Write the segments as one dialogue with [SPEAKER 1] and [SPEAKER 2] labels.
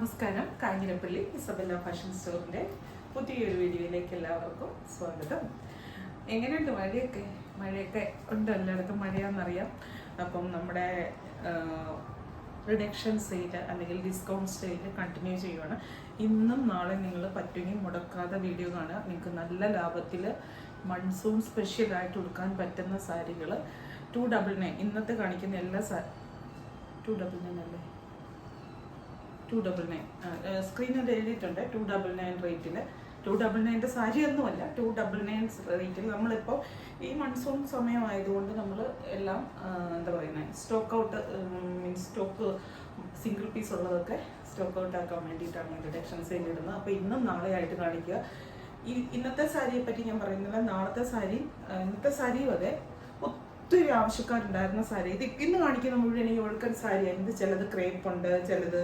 [SPEAKER 1] നമസ്കാരം. Kanjirappally Isabella fashion സ്റ്റോറിൻ്റെ പുതിയൊരു വീഡിയോയിലേക്ക് എല്ലാവർക്കും സ്വാഗതം. എങ്ങനെയുണ്ട് മഴയൊക്കെ ഉണ്ട്, എല്ലായിടത്തും മഴയാണെന്നറിയാം. അപ്പം നമ്മുടെ റിഡക്ഷൻ സെയിൽ അല്ലെങ്കിൽ ഡിസ്കൗണ്ട് സെയിൽ കണ്ടിന്യൂ ചെയ്യുവാണ്. ഇന്നും നാളെ നിങ്ങൾ പറ്റുമെങ്കിൽ മുടക്കാതെ വീഡിയോ കാണുക. നിങ്ങൾക്ക് നല്ല ലാഭത്തിൽ മൺസൂൺ സ്പെഷ്യലായിട്ട് കൊടുക്കാൻ പറ്റുന്ന സാരികൾ 299. ഇന്നത്തെ കാണിക്കുന്ന എല്ലാ 299 അല്ലേ, 299 സ്ക്രീനിൽ എഴുതിയിട്ടുണ്ട്. 299 റേറ്റിൽ, 299 സാരി ഒന്നുമല്ല, 299 റേറ്റിൽ നമ്മളിപ്പോൾ ഈ മൺസൂൺ സമയമായതുകൊണ്ട് നമ്മൾ എല്ലാം എന്താ പറയുന്നത്, stock out means stock single piece ഉള്ളതൊക്കെ സ്റ്റോക്ക് ഔട്ട് ആക്കാൻ വേണ്ടിയിട്ടാണ് റിഡക്ഷൻ സെയിൽ ഇടുന്നത്. അപ്പോൾ ഇന്നും നാളെ ആയിട്ട് കാണിക്കുക. ഇന്നത്തെ സാരിയെ പറ്റി ഞാൻ പറയുന്നില്ല, നാളത്തെ സാരി ഇന്നത്തെ സാരിയും അതെ. ഒത്തിരി ആവശ്യക്കാരുണ്ടായിരുന്ന സാരി ഇത് ഇന്ന് കാണിക്കുന്ന മുഴുവൻ ഈ ഒഴുക്കൻ സാരിയായിരുന്നു. ചിലത് ക്രേപ്പ് ഉണ്ട്, ചിലത്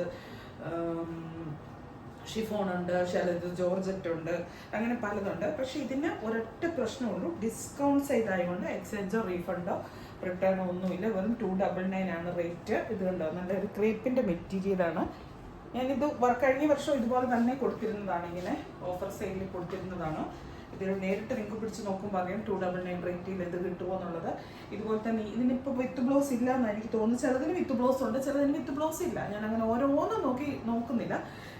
[SPEAKER 1] ഷിഫോൺ ഉണ്ട്, ചിലത് ജോർജറ്റ് ഉണ്ട്, അങ്ങനെ പലതുണ്ട്. പക്ഷെ ഇതിന് ഒരൊറ്റ പ്രശ്നമുള്ളൂ, ഡിസ്കൗണ്ട് ചെയ്തായതുകൊണ്ട് എക്സ്ചേഞ്ചോ റീഫണ്ടോ റിട്ടേണോ ഒന്നുമില്ല. വെറും 299 ആണ് റേറ്റ്. ഇത് കണ്ടോ, നല്ല ഒരു ക്രേപ്പിൻ്റെ മെറ്റീരിയലാണ്. ഞാനിത് കഴിഞ്ഞ വർഷം ഇതുപോലെ തന്നെ കൊടുത്തിരുന്നതാണ്, ഇങ്ങനെ ഓഫർ സെയിലിൽ കൊടുത്തിരുന്നതാണ്. ഇത് നേരിട്ട് നിങ്ങൾക്ക് പിടിച്ച് നോക്കുമ്പോൾ അറിയാം 299 റേറ്റിൽ ഇത് കിട്ടുമോ എന്നുള്ളത്. ഇതുപോലെ തന്നെ ഇതിനിപ്പോൾ വിത്ത് ബ്ലൗസ് ഇല്ല എന്നാണ് എനിക്ക് തോന്നുന്നത്. ചിലതിന് വിത്ത് ബ്ലൗസ് ഉണ്ട്, ചിലതിന് വിത്ത് ബ്ലൗസ് ഇല്ല. ഞാൻ അങ്ങനെ ഓരോന്നും നോക്കുന്നില്ല.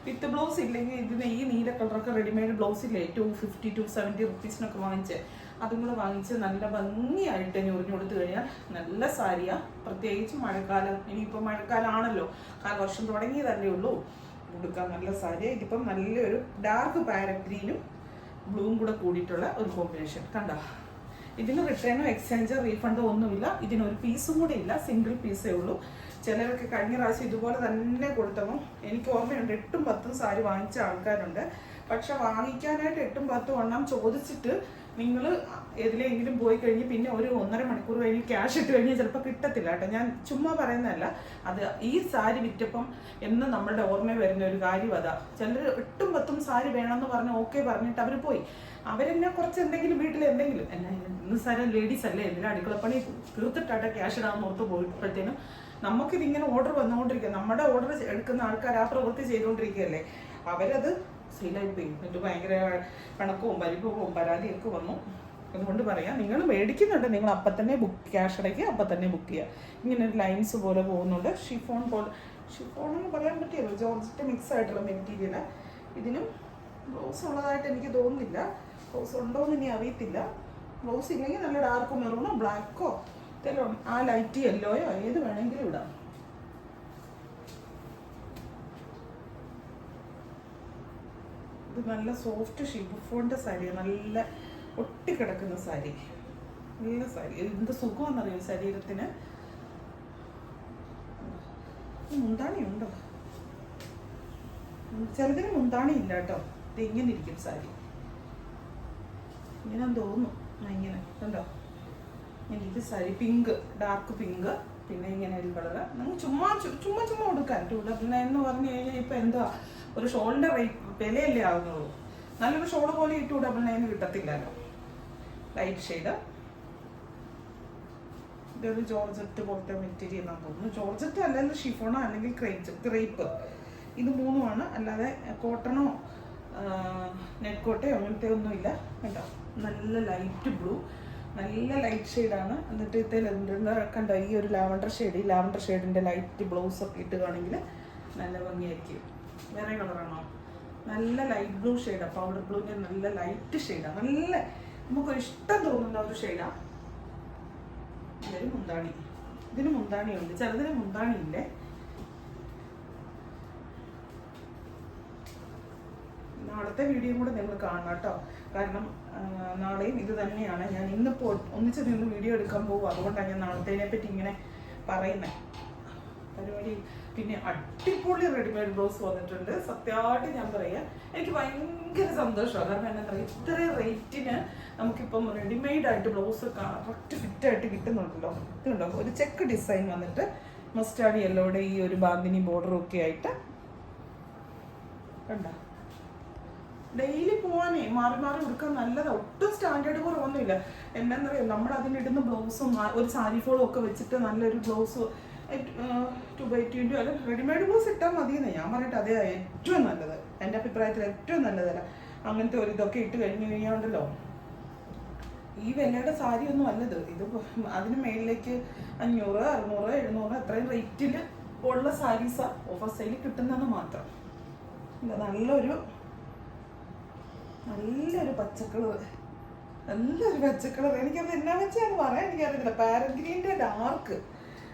[SPEAKER 1] വിത്ത് ബ്ലൗസ് ഇല്ലെങ്കിൽ ഇതിന് ഈ നീല കളറൊക്കെ റെഡിമെയ്ഡ് ബ്ലൗസ് ഇല്ലേ, 250 270 റുപ്പീസിനൊക്കെ വാങ്ങിച്ച് അതും കൂടെ വാങ്ങിച്ച് നല്ല ഭംഗിയായിട്ട് ഞൊറിഞ്ഞു കൊടുത്തു കഴിഞ്ഞാൽ നല്ല സാരിയാണ്. പ്രത്യേകിച്ച് മഴക്കാലം, ഇനിയിപ്പോൾ മഴക്കാലമാണല്ലോ, വർഷം തുടങ്ങിയതല്ലേ ഉള്ളൂ, കൊടുക്കാൻ നല്ല സാരിയാണ്. ഇതിപ്പം നല്ലൊരു ഡാർക്ക് പാരറ്റ് ഗ്രീനും ബ്ലൂവും കൂടെ കൂടിയിട്ടുള്ള ഒരു കോമ്പിനേഷൻ കണ്ടോ. ഇതിന് റിട്ടേണോ എക്സ്ചേഞ്ചോ റീഫണ്ടോ ഒന്നുമില്ല. ഇതിനൊരു പീസും കൂടെ ഇല്ല, സിംഗിൾ പീസേ ഉള്ളൂ. ചിലർക്ക് കഴിഞ്ഞ പ്രാവശ്യം ഇതുപോലെ തന്നെ കൊടുത്തപ്പോൾ എനിക്ക് ഓർമ്മയുണ്ട്, 8ഉം 10ഉം സാരി വാങ്ങിച്ച ആൾക്കാരുണ്ട്. പക്ഷെ വാങ്ങിക്കാനായിട്ട് 8ഉം 10ഉം എണ്ണം ചോദിച്ചിട്ട് നിങ്ങൾ ഏതിലെങ്കിലും പോയി കഴിഞ്ഞ് പിന്നെ ഒരു 1.5 മണിക്കൂർ കഴിഞ്ഞ് ക്യാഷ് ഇട്ട് കഴിഞ്ഞാൽ ചിലപ്പോൾ കിട്ടത്തില്ല കേട്ടോ. ഞാൻ ചുമ്മാ പറയുന്നതല്ല, അത് ഈ സാരി വിറ്റപ്പം എന്ന് നമ്മളുടെ ഓർമ്മ വരുന്ന ഒരു കാര്യം അതാ. ചിലർ 8ഉം 10ഉം സാരി വേണമെന്ന് പറഞ്ഞ് ഓക്കെ പറഞ്ഞിട്ട് അവർ പോയി. അവരെന്നെ കുറച്ച് എന്തെങ്കിലും വീട്ടിൽ എന്തെങ്കിലും ഇന്ന് സാരം ലേഡീസ് അല്ലേ, എന്തെങ്കിലും അടുക്കളപ്പണി തീർത്തിട്ടാട്ടെ ക്യാഷ് ഇടാമെന്ന് ഓർത്ത് പോയപ്പോഴത്തേനും നമുക്കിതിങ്ങനെ ഓർഡർ വന്നുകൊണ്ടിരിക്കുക. നമ്മുടെ ഓർഡർ എടുക്കുന്ന ആൾക്കാർ ആ പ്രവൃത്തി ചെയ്തുകൊണ്ടിരിക്കുകയല്ലേ, അവരത് സെയിലായി പോയി. എന്നിട്ട് ഭയങ്കര കണക്കവും പരിഭവവും പരാതിയൊക്കെ വന്നു. അതുകൊണ്ട് പറയാം, നിങ്ങൾ മേടിക്കുന്നുണ്ട്, നിങ്ങൾ അപ്പം തന്നെ ക്യാഷ് അടയ്ക്കുക, അപ്പം തന്നെ ബുക്ക് ചെയ്യുക. ഇങ്ങനെ ഒരു ലൈൻസ് പോലെ പോകുന്നുണ്ട്. ഷിഫോൺ എന്ന് പറയാൻ പറ്റിയല്ലോ, ജോർജറ്റ് മിക്സ് ആയിട്ടുള്ള മെറ്റീരിയലാണ്. ഇതിനും ബ്ലൗസ് ഉള്ളതായിട്ട് എനിക്ക് തോന്നുന്നില്ല. ബ്ലൗസ് ഉണ്ടോ എന്ന് ഇനി അറിയത്തില്ല. ബ്ലൗസ് ഇല്ലെങ്കിൽ നല്ല ഡാർക്ക് മെറൂണോ ബ്ലാക്കോ ഇതെല്ലാം, ആ ലൈറ്റ് യെല്ലോയോ ഏത് വേണമെങ്കിലും ഇടാം. ഇത് നല്ല സോഫ്റ്റ് ഷിഫോണിൻ്റെ സാരിയാണ്, നല്ല ഒട്ടിക്കിടക്കുന്ന സാരി, നല്ല സാരി. എന്ത് സുഖമാണെന്നറിയോ ശരീരത്തിന്. മുന്താണി ഉണ്ടോ? ചിലതിന് മുന്താണി ഇല്ല കേട്ടോ. ഇത് ഇങ്ങനെ ഇരിക്കും സാരി, ഇങ്ങനെ തോന്നുന്നു. ഇങ്ങനെ കണ്ടോ, ഇങ്ങനെ ഇത് സാരി പിങ്ക്, ഡാർക്ക് പിങ്ക്, പിന്നെ ഇങ്ങനെ ഒരു കളറ്. നിങ്ങൾ ചുമ്മാ കൊടുക്കാൻ 299 എന്ന് പറഞ്ഞു കഴിഞ്ഞാൽ ഇപ്പം എന്താ, ഒരു ഷോളിൻ്റെ വിലയല്ലേ ആകുന്നുള്ളൂ. നല്ലൊരു ഷോള് പോലെ ഈ 299 കിട്ടത്തില്ലല്ലോ. ലൈറ്റ് ഷെയ്ഡ്, ഇതൊരു ജോർജറ്റ് പോലത്തെ മെറ്റീരിയൽ ആണെന്ന് തോന്നുന്നു. ജോർജറ്റ് അല്ലെങ്കിൽ ഷിഫോണോ അല്ലെങ്കിൽ ക്രേപ്പ്, ഇത് മൂന്നുമാണ്. അല്ലാതെ കോട്ടണോ നെറ്റ് കോട്ടയോ അങ്ങനത്തെ ഒന്നുമില്ല കേട്ടോ. നല്ല ലൈറ്റ് ബ്ലൂ, നല്ല ലൈറ്റ് ഷെയ്ഡാണ്. എന്നിട്ട് ഇതിൽ കണ്ടോ ഈ ഒരു ലാവണ്ടർ ഷെയ്ഡ്, ഈ ലാവണ്ടർ ഷെയ്ഡിൻ്റെ ലൈറ്റ് ബ്ലൗസൊക്കെ ഇട്ടുകയാണെങ്കിൽ നല്ല ഭംഗിയായിരിക്കും. വേറെ കളറാണോ? നല്ല ലൈറ്റ് ബ്ലൂ ഷെയ്ഡാണ്, പൗഡർ ബ്ലൂവിൻ്റെ നല്ല ലൈറ്റ് ഷെയ്ഡാണ്, നല്ല നമുക്കൊരു ഇഷ്ടം തോന്നുന്ന ഒരു ഷെയ്ഡാണ്. ഇതൊരു മുന്താണി, ഇതിന് മുന്താണിയുണ്ട്, ചിലതിന് മുന്താണി ഇല്ലേ. നാളത്തെ വീഡിയോ കൂടെ നിങ്ങൾ കാണണം കേട്ടോ, കാരണം നാളെയും ഇത് തന്നെയാണ്. ഞാൻ ഇന്നിപ്പോൾ ഒന്നിച്ച് നിന്ന് വീഡിയോ എടുക്കാൻ പോകും, അതുകൊണ്ടാണ് ഞാൻ നാളത്തേനെ പറ്റി ഇങ്ങനെ പറയുന്നത് പരിപാടി. പിന്നെ അടിപൊളി റെഡിമെയ്ഡ് ബ്ലൗസ് വന്നിട്ടുണ്ട്. സത്യമായിട്ട് ഞാൻ പറയാം, എനിക്ക് ഭയങ്കര സന്തോഷമാണ്. കാരണം എന്താ പറയുക, ഇത്രയും റേറ്റിന് നമുക്കിപ്പം റെഡിമെയ്ഡായിട്ട് ബ്ലൗസ് കറക്റ്റ് ഫിറ്റായിട്ട് കിട്ടുന്നുണ്ടല്ലോ. ഇതുണ്ടോ, ഒരു ചെക്ക് ഡിസൈൻ വന്നിട്ട് മസ്റ്റാർഡ് യെല്ലോയുടെ ഈ ഒരു ബാന്തിനി ബോർഡറും ഒക്കെ ആയിട്ട് കണ്ടോ. ഡെയിലി പോവാനേ മാറി കൊടുക്കാൻ നല്ലതാണ്. ഒട്ടും സ്റ്റാൻഡേർഡ് കുറവൊന്നുമില്ല. എന്താണെന്നറിയാം, നമ്മൾ അതിനിടുന്ന ബ്ലൗസും ഒരു സാരി ഫോളും ഒക്കെ വെച്ചിട്ട് നല്ലൊരു ബ്ലൗസ് 2/20 അല്ല റെഡിമെയ്ഡ് ബ്ലൗസ് ഇട്ടാൽ മതിയെന്ന് ഞാൻ പറഞ്ഞിട്ട് അതേ ഏറ്റവും നല്ലത്, എൻ്റെ അഭിപ്രായത്തിൽ ഏറ്റവും നല്ലതല്ല. അങ്ങനത്തെ ഒരു ഇതൊക്കെ ഇട്ട് കഴിഞ്ഞ് കഴിഞ്ഞാണ്ടല്ലോ ഈ വിലയുടെ സാരി ഒന്നും അല്ലത്. ഇത് അതിന് മേളിലേക്ക് 500, 600, 700 അത്രയും റേറ്റിൽ ഉള്ള സാരീസാണ് ഓഫർ സെയിൽ കിട്ടുന്നതെന്ന് മാത്രം. നല്ലൊരു പച്ചക്കളർ, നല്ലൊരു പച്ചക്കളർ. എനിക്കത് എന്നാ വെച്ചാൽ പറയാൻ എനിക്കറിയത്തില്ല. പാരറ്റ് ഗ്രീൻ്റെ ഡാർക്ക്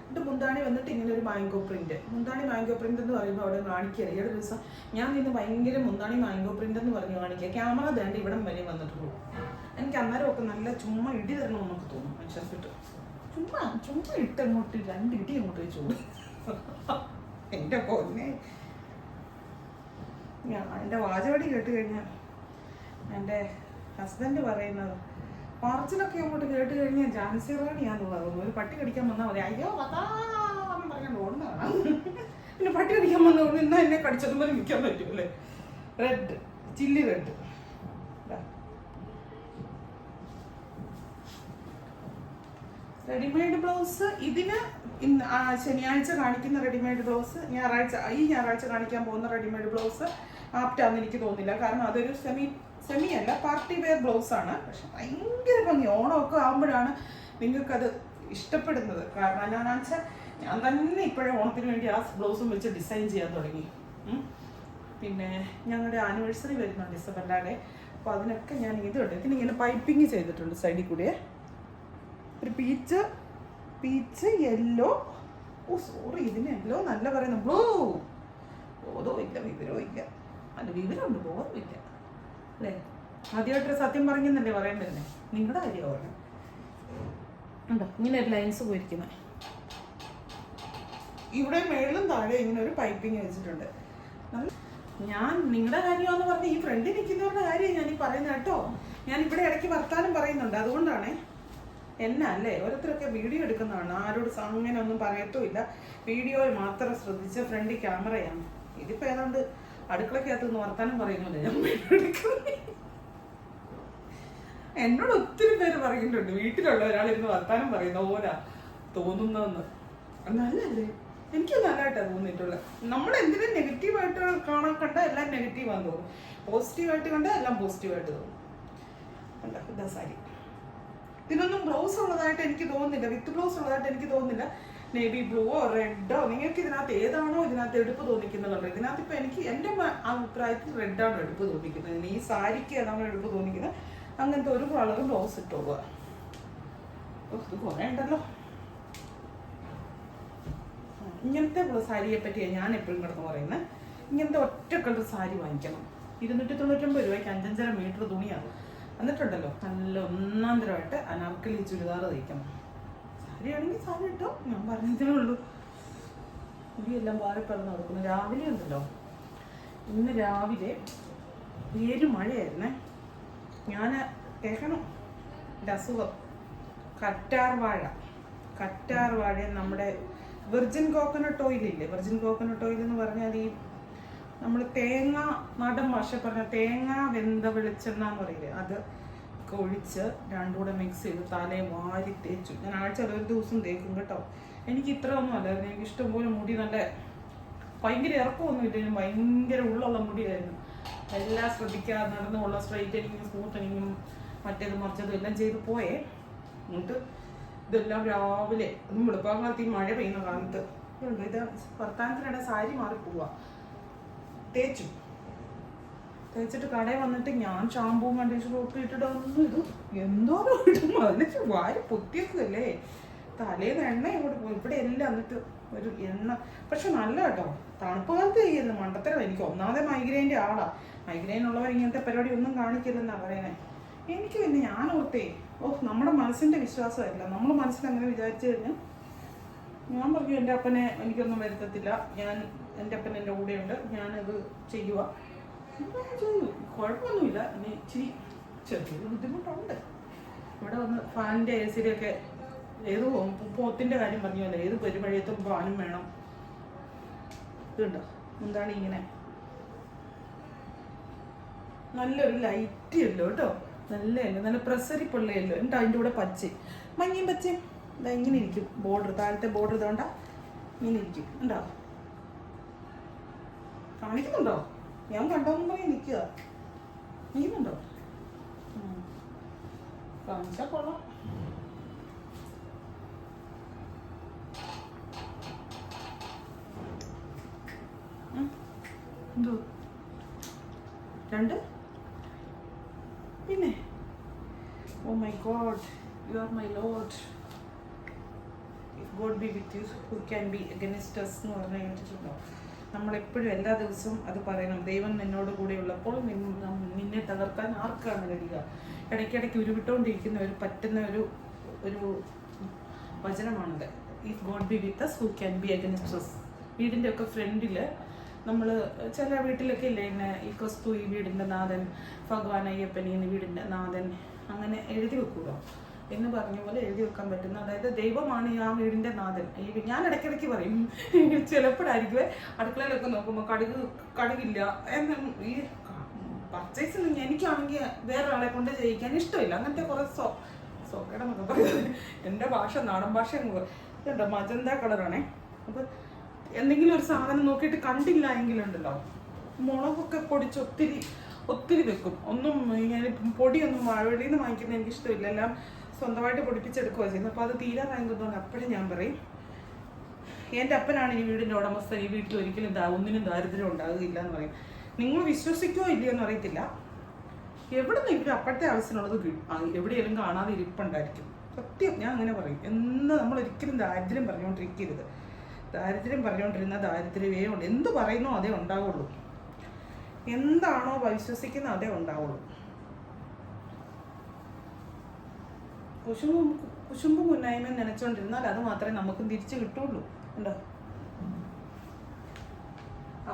[SPEAKER 1] എന്നിട്ട് മുന്താണി വന്നിട്ട് ഇങ്ങനെ ഒരു മാംഗോ പ്രിന്റ്. മുന്താണി മാംഗോ പ്രിന്റ് എന്ന് പറയുമ്പോൾ അവിടെ കാണിക്കുക. ഏഴ് ദിവസം ഞാൻ നിന്ന് ഭയങ്കര മുന്താണി മാംഗോ പ്രിന്റ് എന്ന് പറഞ്ഞു കാണിക്കുക. ക്യാമറ വേണ്ട ഇവിടം വരെ വന്നിട്ടുള്ളൂ. എനിക്ക് അന്നേരം ഒക്കെ നല്ല ചുമ്മാ ഇടി തരണമെന്നൊക്കെ തോന്നും മനുഷ്യർക്കിട്ട്. ചുമ്മാ ഇട്ടങ്ങോട്ട് 2 ഇടി അങ്ങോട്ട് വെച്ചു. എൻ്റെ പൊന്നെ, ഞാൻ എൻ്റെ വാചകടി കേട്ട് കഴിഞ്ഞാൽ എൻ്റെ ഹസ്ബൻഡ് പറയുന്നത് പറച്ചിലൊക്കെ അങ്ങോട്ട് കേട്ട് കഴിഞ്ഞാൽ ജാൻസി റാണിയാന്ന് പറയുന്നു. ഒരു പട്ടി കടിക്കാൻ വന്നാൽ മതി, അയ്യോ അതാന്ന് പറഞ്ഞാൽ ഓടുന്നതാണ്. പിന്നെ പട്ടി കടിക്കാൻ വന്നതുകൊണ്ട് ഇന്നാ എന്നെ കടിച്ചതും പോലെ നിൽക്കാൻ പറ്റുമല്ലേ. Red, chilli red. Readymade blouse ഇതിന് ശനിയാഴ്ച കാണിക്കുന്ന റെഡിമെയ്ഡ് ബ്ലൗസ് ഈ ഞായറാഴ്ച കാണിക്കാൻ പോകുന്ന റെഡിമെയ്ഡ് ബ്ലൗസ് ആപ്റ്റാന്ന് എനിക്ക് തോന്നുന്നില്ല. കാരണം അതൊരു സെമി അല്ല, പാർട്ടി വെയർ ബ്ലൗസ് ആണ്. പക്ഷെ ഭയങ്കര ഭംഗി. ഓണമൊക്കെ ആകുമ്പോഴാണ് നിങ്ങൾക്കത് ഇഷ്ടപ്പെടുന്നത്. കാരണം എന്നാന്ന് വെച്ചാൽ ഞാൻ തന്നെ ഇപ്പോഴും ഓണത്തിന് വേണ്ടി ആ ബ്ലൗസും വെച്ച് ഡിസൈൻ ചെയ്യാൻ തുടങ്ങി. പിന്നെ ഞങ്ങളുടെ ആനിവേഴ്സറി വരുന്നുണ്ട് ഡിസംബറിലാണ്. അപ്പോൾ അതിനൊക്കെ ഞാൻ ഇതുണ്ട്. ഇതിനിങ്ങനെ പൈപ്പിങ് ചെയ്തിട്ടുണ്ട് സൈഡിൽ കൂടെ. ഒരു പീച്ച് യെല്ലോ. സോറി, ഇതിന് യെല്ലോ നല്ല പറയുന്നത്. ബ്ലൂ ബോധോ ഇല്ല, വിവരവും ഇല്ല. അല്ല വിവരമുണ്ട്, ബോധമില്ല അല്ലേ. ആദ്യമായിട്ടൊരു സത്യം പറഞ്ഞെന്നല്ലേ പറയാൻ തന്നെ. നിങ്ങളുടെ കാര്യമാണ് പറഞ്ഞത്. ഉണ്ടോ ഇങ്ങനെ ഒരു ലൈൻസ് പോയിരിക്കുന്നത്. ഇവിടെ മേളിലും താഴെ ഇങ്ങനെ ഒരു പൈപ്പിങ് വെച്ചിട്ടുണ്ട്. ഞാൻ നിങ്ങളുടെ കാര്യമാണെന്ന് പറഞ്ഞ് ഈ ഫ്രണ്ടിൽ നിൽക്കുന്നവരുടെ കാര്യം ഞാൻ ഈ പറയുന്നത് കേട്ടോ. ഞാൻ ഇവിടെ ഇടയ്ക്ക് വർത്താനം പറയുന്നുണ്ട്, അതുകൊണ്ടാണ്. എന്നാ അല്ലേ, ഓരോരുത്തരൊക്കെ വീഡിയോ എടുക്കുന്നതാണ്. ആരോട് അങ്ങനെ ഒന്നും പറയത്തുമില്ല. വീഡിയോയിൽ മാത്രം ശ്രദ്ധിച്ച് ഫ്രണ്ടിൽ ക്യാമറയാണ്. ഇതിപ്പോൾ ഏതാണ്ട് അടുക്കളക്കകത്തുനിന്ന് വർത്താനം പറയുന്നില്ല ഞാൻ വീഡിയോ എടുക്കുന്നത്. എന്നോട് ഒത്തിരി പേര് പറയുന്നുണ്ട് വീട്ടിലുള്ള ഒരാളിരുന്ന് വർത്താനം പറയുന്ന പോലെ തോന്നുന്നതെന്ന്. നല്ലല്ലേ, എനിക്ക് നല്ലതായിട്ടാണ് തോന്നിയിട്ടുള്ളത്. നമ്മൾ എന്തിനും നെഗറ്റീവായിട്ട് കണ്ട എല്ലാം നെഗറ്റീവാന്ന് തോന്നും, പോസിറ്റീവായിട്ട് കണ്ട എല്ലാം പോസിറ്റീവായിട്ട് തോന്നും. അല്ല ഇതാ സാരി. ഇതിനൊന്നും ബ്ലൗസ് ഉള്ളതായിട്ട് എനിക്ക് തോന്നുന്നില്ല, വിത്ത് ബ്ലൗസ് ഉള്ളതായിട്ട് എനിക്ക് തോന്നുന്നില്ല. നേവി ബ്ലൂവോ റെഡോ, നിങ്ങൾക്ക് ഇതിനകത്ത് ഏതാണോ ഇതിനകത്ത് എടുപ്പ് തോന്നിക്കുന്നുള്ളത്. ഇതിനകത്ത് ഇപ്പം എനിക്ക് എൻ്റെ അഭിപ്രായത്തിൽ റെഡാണ് എടുപ്പ് തോന്നിക്കുന്നത്. ഈ സാരിക്ക് ഏതാണോ എടുപ്പ് തോന്നിക്കുന്നത് അങ്ങനത്തെ ഒരു കളർ ബ്ലൗസ് ഇട്ടോളുക. ഇത് കുറേ ഉണ്ടല്ലോ. ഇങ്ങനത്തെ സാരിയെ പറ്റിയാണ് ഞാൻ എപ്പോഴും കിടന്ന് പറയുന്നത്. ഇങ്ങനത്തെ ഒറ്റ കളർ സാരി വാങ്ങിക്കണം. 299 രൂപയ്ക്ക് 5.5 മീറ്റർ തുണിയാണ്. എന്നിട്ടുണ്ടല്ലോ നല്ല ഒന്നാം തരമായിട്ട് അനാർക്കലി ചുരിദാർ തയ്ക്കണം. സാരി ആണെങ്കിൽ സാരി ഇട്ടോ, ഞാൻ പറഞ്ഞതേ ഉള്ളൂ. മുടിയെല്ലാം വാരപ്പറന്ന് നടക്കുന്നു. രാവിലെ ഉണ്ടല്ലോ, ഇന്ന് രാവിലെ മഴയായിരുന്നേ. ഞാൻ കേൾക്കണം എൻ്റെ അസുഖം. കറ്റാർ വാഴ നമ്മുടെ വെർജിൻ കോക്കനട്ട് ഓയിലില്ലേ, വെർജിൻ കോക്കനട്ട് ഓയിൽ എന്ന് പറഞ്ഞാൽ ഈ നമ്മൾ തേങ്ങ, നാടൻ ഭാഷ പറഞ്ഞ തേങ്ങ വെന്ത വെളിച്ചെണ്ണ എന്ന് പറയില്ലേ, അത് ഒഴിച്ച് രണ്ടും കൂടെ മിക്സ് ചെയ്ത് തലയെ വാരി തേച്ചു. ഞാൻ ആഴ്ചയിൽ ഒരു ദിവസം തേക്കും കേട്ടോ. എനിക്ക് ഇത്ര ഒന്നും അല്ലായിരുന്നു. എനിക്ക് ഇഷ്ടംപോലെ മുടി, നല്ല ഭയങ്കര ഇറക്കമൊന്നും ഇല്ല, ഭയങ്കര ഉള്ളുള്ള മുടിയായിരുന്നു. എല്ലാം ശ്രദ്ധിക്കാതെ നടന്നുള്ള സ്ട്രൈറ്റനിങ്ങും സ്മൂത്തനിങ്ങും മറ്റേത് മറിച്ചതും എല്ലാം ചെയ്ത് പോയേ. എന്നിട്ട് ഇതെല്ലാം രാവിലെ ഒന്നും വെളുപ്പാകാലത്ത് ഈ മഴ പെയ്യുന്ന കാലത്ത് ഇത് വർത്താനത്തിനിടെ സാരി മാറിപ്പോവാ. തേച്ചിട്ട് കടയിൽ വന്നിട്ട് ഞാൻ ഷാമ്പൂ കണ്ടീഷണറും ഒക്കെ ഇട്ടിട്ട് ഒന്നും ഇത് എന്തോരം ഇടും. അതിന് വാരി പൊത്തിയേക്കല്ലേ. തലേന്ന് എണ്ണ ഇങ്ങോട്ട് പോയി. ഇവിടെ എല്ലാം എന്നിട്ട് ഒരു എണ്ണ. പക്ഷെ നല്ല കേട്ടോ, തണുപ്പ് കാലത്ത് ചെയ്യുന്നു മണ്ടത്തരം. എനിക്ക് ഒന്നാമതെ മൈഗ്രെയിൻ്റെ ആളാ. മൈഗ്രെയിൻ ഉള്ളവർ ഇങ്ങനത്തെ പരിപാടി ഒന്നും കാണിക്കില്ലെന്നാണ് പറയണേ. എനിക്ക് പിന്നെ ഞാൻ ഓർത്തേ, നമ്മുടെ മനസ്സിൻ്റെ വിശ്വാസമല്ല. നമ്മൾ മനസ്സിൽ അങ്ങനെ വിചാരിച്ചു കഴിഞ്ഞാൽ ഞാൻ പറഞ്ഞു എൻ്റെ അപ്പനെ എനിക്കൊന്നും വരുത്തത്തില്ല, എൻ്റെ അപ്പൻ എൻ്റെ കൂടെയുണ്ട്, ഞാനത് ചെയ്യുക, ചെയ്തു, കുഴപ്പമൊന്നുമില്ല. ഇനി ഇച്ചിരി ചെറിയൊരു ബുദ്ധിമുട്ടുണ്ട്. ഇവിടെ വന്ന് ഫാനിൻ്റെ AC-യൊക്കെ ഏത് പോത്തിൻ്റെ കാര്യം പറഞ്ഞല്ലോ, ഏത് പെരുമഴയത്തും ഫാനും വേണം. ഇതുണ്ടോ എന്താണ് ഇങ്ങനെ നല്ലൊരു ലൈറ്റ് യെല്ലോ കേട്ടോ, നല്ല യെല്ലോ, നല്ല പ്രസരിപ്പുള്ള യെല്ലോ ഉണ്ട്. അതിൻ്റെ കൂടെ പച്ചയും മഞ്ഞയും പച്ചയും ഇതാ ഇങ്ങനെ ഇരിക്കും. ബോർഡർ, താഴത്തെ ബോർഡർ ഇതുകൊണ്ട ഇങ്ങനെ ഇരിക്കും. ഉണ്ടോ? കാണിക്കുന്നുണ്ടോ? ഞാൻ കണ്ടോന്നും പറയാൻ നിൽക്കുക. നീക്കുന്നുണ്ടോ? കാണിച്ചാൽ കൊള്ളാം. എന്തോ 2 പിന്നെ oh my God, you are my Lord, if God be with you who can be against us എന്ന് പറഞ്ഞു കേട്ടിട്ടുണ്ടോ? നമ്മളെപ്പോഴും എല്ലാ ദിവസവും അത് പറയണം. ദൈവം നിന്നോട് കൂടെ ഉള്ളപ്പോൾ നിന്നെ തകർക്കാൻ ആർക്കാണ് കഴിയുക? ഇടയ്ക്കിടയ്ക്ക് ഉരുവിട്ടുകൊണ്ടിരിക്കുന്ന പറ്റുന്ന ഒരു വചനമാണത്. If God be with us who can be against us. വീടിൻ്റെ ഒക്കെ ഫ്രണ്ടിൽ നമ്മൾ ചില വീട്ടിലൊക്കെ ഇല്ലേ ഇന്നെ ഈ ക്രിസ്തു ഈ വീടിൻ്റെ നാഥൻ, ഭഗവാൻ അയ്യപ്പൻ ഈ വീടിൻ്റെ നാഥൻ, അങ്ങനെ എഴുതി വെക്കുമല്ലോ എന്ന് പറഞ്ഞ പോലെ എഴുതി വെക്കാൻ പറ്റുന്ന, അതായത് ദൈവമാണ് ആ വീടിൻ്റെ നാഥൻ. ഞാൻ ഇടയ്ക്കിടയ്ക്ക് പറയും, ചിലപ്പോഴായിരിക്കും അടുക്കളയിലൊക്കെ നോക്കുമ്പോൾ കടുകില്ല എന്ന്. ഈ പർച്ചേസ് എനിക്കാണെങ്കിൽ വേറെ ആളെ കൊണ്ട് ചെയ്യിക്കാൻ ഇഷ്ടമില്ല. അങ്ങനത്തെ കുറേ സോക്കേടെന്നൊക്കെ പറയുന്നത് എൻ്റെ ഭാഷ, നാടൻ ഭാഷ ഇതുണ്ടോ, മജന്ത കളറാണേ. അപ്പോൾ എന്തെങ്കിലും ഒരു സാധനം നോക്കിയിട്ട് കണ്ടില്ല എങ്കിലുണ്ടല്ലോ, മുളകൊക്കെ പൊടിച്ച് ഒത്തിരി വെക്കും. ഒന്നും ഇങ്ങനെ പൊടിയൊന്നും വെളിയിൽ നിന്ന് വാങ്ങിക്കുന്നത് എനിക്കിഷ്ടമില്ല. എല്ലാം സ്വന്തമായിട്ട് പൊടിപ്പിച്ചെടുക്കുക ചെയ്യുന്നത്. അപ്പോൾ അത് തീരാറായെന്ന് അപ്പോഴും ഞാൻ പറയും, എൻ്റെ അപ്പനാണ് ഈ വീടിൻ്റെ ഉടമസ്ഥൻ, ഈ വീട്ടിൽ ഒരിക്കലും ഒന്നിനും ദാരിദ്ര്യം ഉണ്ടാകുകയില്ല എന്ന് പറയും. നിങ്ങൾ വിശ്വസിക്കുമോ ഇല്ലയോ എന്ന് അറിയത്തില്ല. എവിടെ നിന്നെങ്കിലും അപ്പോഴത്തെ ആവശ്യത്തിനുള്ളത് എവിടെയെങ്കിലും കാണാതെ ഇരിപ്പുണ്ടായിരിക്കും. സത്യം, ഞാൻ അങ്ങനെ പറയും. നമ്മൾ ഒരിക്കലും ദാരിദ്ര്യം പറഞ്ഞുകൊണ്ടിരിക്കരുത്. ദാരിദ്ര്യം പറഞ്ഞുകൊണ്ടിരുന്ന ദാരിദ്ര്യമേ ഉണ്ട്. എന്ത് പറയുന്നോ അതേ ഉണ്ടാവുള്ളൂ. എന്താണോ വിശ്വസിക്കുന്നത് അതേ ഉണ്ടാവുള്ളൂ. കുശുമ്പും കുന്നായ്മയും നനച്ചുകൊണ്ടിരുന്നാൽ അത് മാത്രമേ നമുക്കും തിരിച്ചു കിട്ടുള്ളൂ. ഉണ്ടോ?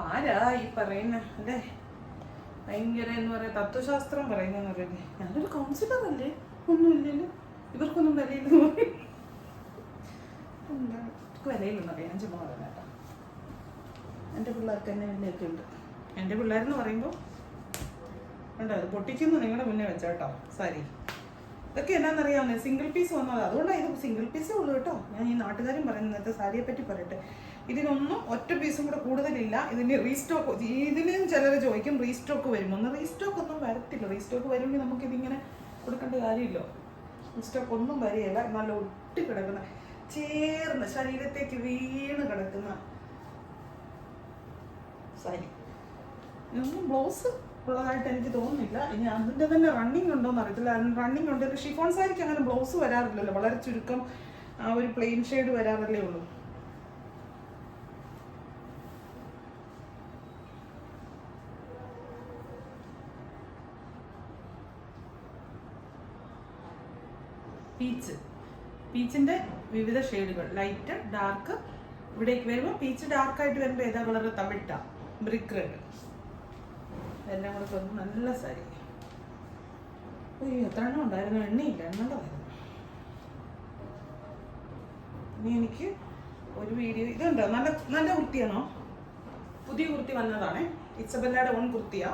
[SPEAKER 1] ആരാ ഈ പറയുന്ന അല്ലേ ഭയങ്കര എന്ന് പറയാ തത്വശാസ്ത്രം പറയുന്നതെന്ന് പറയുന്നത്? ഞാനൊരു കൗൺസിലർ അല്ലേ, ഒന്നുമില്ലല്ലോ, ഇവർക്കൊന്നും വിലയില്ലെന്ന് പറയും. വിലയില്ലെന്നറിയാം, ഞാൻ ചുമ്മാ പറയാം കേട്ടോ. എൻ്റെ പിള്ളേർക്ക് തന്നെ വിലയൊക്കെ ഉണ്ട്. എൻ്റെ പിള്ളേരെന്ന് പറയുമ്പോൾ ഉണ്ടോ, അത് പൊട്ടിക്കുന്നു നിങ്ങളുടെ മുന്നേ വെച്ചാട്ടോ സാരി. ഇതൊക്കെ എന്നാന്നറിയാവുന്നേ, സിംഗിൾ പീസ് വന്നത്. അതുകൊണ്ടാണ് ഇത് സിംഗിൾ പീസേ ഉള്ളൂ കേട്ടോ. ഞാൻ ഈ നാട്ടുകാരും പറയുന്നത് ഇന്നത്തെ സാരിയെ പറ്റി പറയട്ടെ. ഇതിനൊന്നും ഒറ്റ പീസും കൂടെ കൂടുതലില്ല. ഇതിന് റീസ്റ്റോക്ക്, ഇതിനും ചിലർ ചോദിക്കും റീസ്റ്റോക്ക് വരുമോ എന്ന്. റീസ്റ്റോക്ക് ഒന്നും വരത്തില്ല. റീസ്റ്റോക്ക് വരുമെങ്കിൽ നമുക്കിതിങ്ങനെ കൊടുക്കേണ്ട കാര്യമില്ലോ. റീസ്റ്റോക്ക് ഒന്നും വരികയില്ല. നല്ല ഒട്ടി കിടക്കുന്ന, ചേർന്ന് ശരീരത്തേക്ക് വീണ് കിടക്കുന്ന സാരി. ഇതൊന്നും ബ്ലൗസ് ഉള്ളതായിട്ട് എനിക്ക് തോന്നുന്നില്ല. ഇനി അതിൻ്റെ തന്നെ റണ്ണിങ് ഉണ്ടോയെന്ന് അറിയത്തില്ല. റണ്ണിങ് ഉണ്ട്. ഷിഫോൺ സാരിക്ക് അങ്ങനെ ബ്ലൗസ് വരാറില്ലല്ലോ, വളരെ ചുരുക്കം ആ ഒരു പ്ലെയിൻ ഷെയ്ഡ് വരാറല്ലേ ഉള്ളൂ. പീച്ചിൻ്റെ വിവിധ ഷെയ്ഡുകൾ, ലൈറ്റ്, ഡാർക്ക്. ഇവിടേക്ക് വരുമ്പോൾ പീച്ച് ഡാർക്കായിട്ട് വരുമ്പോൾ ഏതാ കളർ? തവിട്ട, ബ്രിക്ക് റെഡ്, എല്ലാം കൂടെ തോന്നുന്നു നല്ല സാരി. എത്ര എണ്ണം ഉണ്ടായിരുന്നു? എണ്ണയില്ല, എണ്ണണ്ടായിരുന്നു. ഇനി എനിക്ക് ഒരു വീഡിയോ ഇതുണ്ടോ, നല്ല നല്ല കുർത്തിയാണോ? പുതിയ കുർത്തി വന്നതാണേ, ഇസബെല്ലയുടെ ഓൺ കുർത്തിയാ,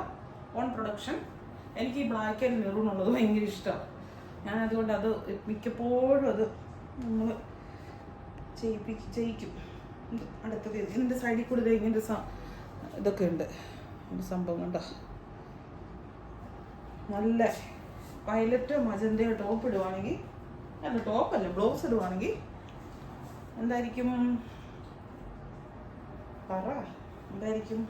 [SPEAKER 1] ഓൺ പ്രൊഡക്ഷൻ. എനിക്ക് ഈ ബ്ലാക്ക് ആൻഡ് മെറൂൺ ഉള്ളത് ഭയങ്കര ഇഷ്ടമാണ്. ഞാൻ അതുകൊണ്ട് അത് മിക്കപ്പോഴും അത് നമ്മൾ ചെയ്യിക്കും. അടുത്തത് ഇതിൻ്റെ സൈഡിൽ കൂടെ ഇങ്ങനത്തെ ഇതൊക്കെ ഉണ്ട്, ഒരു സംഭവം കണ്ടോ. നല്ല വയലറ്റ് മജന്തയോ ടോപ്പ് ഇടുവാണെങ്കിൽ, അല്ല ടോപ്പല്ല ബ്ലൗസ് ഇടുവാണെങ്കിൽ എന്തായിരിക്കും പറ, എന്തായിരിക്കും?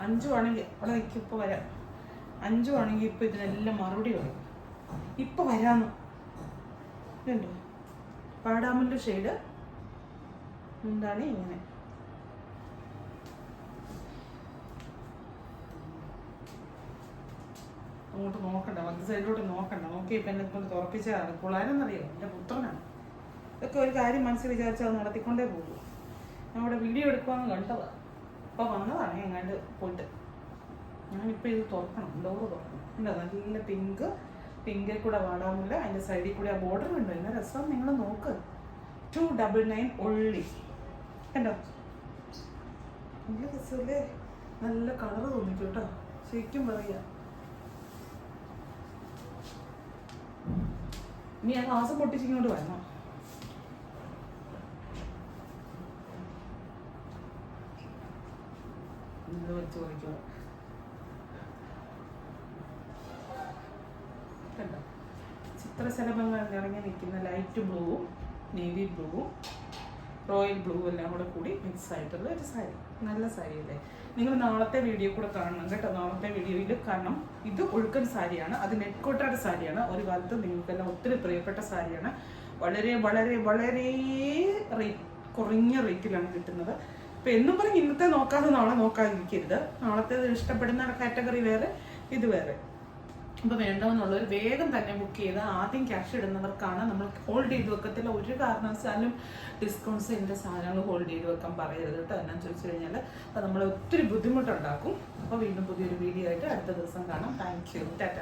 [SPEAKER 1] 5 ആണെങ്കിൽ അവിടെ നിൽക്കും. ഇപ്പോൾ വരാം. 5 ആണെങ്കിൽ ഇപ്പോൾ ഇതിനെല്ലാം മറുപടി പറയും. ഇപ്പോൾ വരാമെന്ന് ഇതുണ്ടോ, പാടാമല്ല് ഷെയ്ഡ് എന്താണ് ഇങ്ങനെ. അങ്ങോട്ട് നോക്കണ്ട, മറ്റു സൈഡിലോട്ട് നോക്കണ്ട. നോക്കി ഇപ്പം എന്നെ കൊണ്ട് തുറപ്പിച്ചതാണ്. പിള്ളേരെന്നറിയോ, എൻ്റെ പുത്രനാണ്. ഇതൊക്കെ ഒരു കാര്യം മനസ്സിൽ വിചാരിച്ചാൽ അത് നടത്തിക്കൊണ്ടേ പോകും. ഞാൻ അവിടെ വീഡിയോ എടുക്കുവാന്ന് കണ്ടതാണ്. അപ്പോൾ വന്നതാണ് എങ്ങാണ്ട് പോയിട്ട്. ഞാനിപ്പോൾ ഇത് തുറക്കണം, ഡോറ് തുറക്കണം. ഉണ്ടോ, നല്ല പിങ്കിൽ കൂടെ വാടാമുല്ല, അതിൻ്റെ സൈഡിൽ കൂടെ ആ ബോർഡർ ഉണ്ടോ, എന്നാ രസം. നിങ്ങൾ നോക്ക്, 299 ഒള്ളി. കണ്ടോ, നല്ല രസമല്ലേ, നല്ല കളറ് തോന്നിക്കും കേട്ടോ, ശരിക്കും പറയാ. ഇനി ആ ഗ്ലാസ് പൊട്ടിച്ചിങ്ങോട്ട് വരണം. നമ്മൾ വെച്ച് നോക്കിക്കോ. കണ്ടോ, ചിത്രശലഭങ്ങൾ ഇറങ്ങി നിൽക്കുന്ന ലൈറ്റ് ബ്ലൂവും നേവി ബ്ലൂവും റോയൽ ബ്ലൂ എല്ലാം കൂടെ കൂടി മിക്സ് ആയിട്ടുള്ള ഒരു സാരി. നല്ല സാരി അല്ലേ? നിങ്ങൾ നാളത്തെ വീഡിയോ കൂടെ കാണണം കേട്ടോ. നാളത്തെ വീഡിയോയിൽ കാരണം ഇത് ഒഴുക്കൻ സാരിയാണ്, അത് നെറ്റ് കോട്ടയുടെ സാരിയാണ്. ഒരു കാലത്ത് നിങ്ങൾക്കെല്ലാം ഒത്തിരി പ്രിയപ്പെട്ട സാരിയാണ്. വളരെ വളരെ വളരെ കുറഞ്ഞ റേറ്റിലാണ് കിട്ടുന്നത്. ഇപ്പം എന്നും പറഞ്ഞ് ഇന്നത്തെ നോക്കാതെ നാളെ നോക്കാതിരിക്കരുത്. നാളത്തെ ഇഷ്ടപ്പെടുന്ന കാറ്റഗറി വേറെ, ഇത് വേറെ. അപ്പോൾ വേണ്ടതെന്നുള്ളവർ വേഗം തന്നെ ബുക്ക് ചെയ്ത് ആദ്യം ക്യാഷ് ഇടുന്നവർക്കാണ് നമ്മൾ ഹോൾഡ് ചെയ്ത് വെക്കത്തില്ല. ഒരു കാരണവശാലും ഡിസ്കൗണ്ട്സ് എൻ്റെ സാധനങ്ങൾ ഹോൾഡ് ചെയ്ത് വെക്കാൻ പറയരുത് കേട്ടോ. എന്നാന്ന് ചോദിച്ചു കഴിഞ്ഞാൽ അത് നമ്മൾ ഒത്തിരി ബുദ്ധിമുട്ടുണ്ടാക്കും. അപ്പോൾ വീണ്ടും പുതിയൊരു വീഡിയോ ആയിട്ട് അടുത്ത ദിവസം കാണാം. Thank you. ടാറ്റ.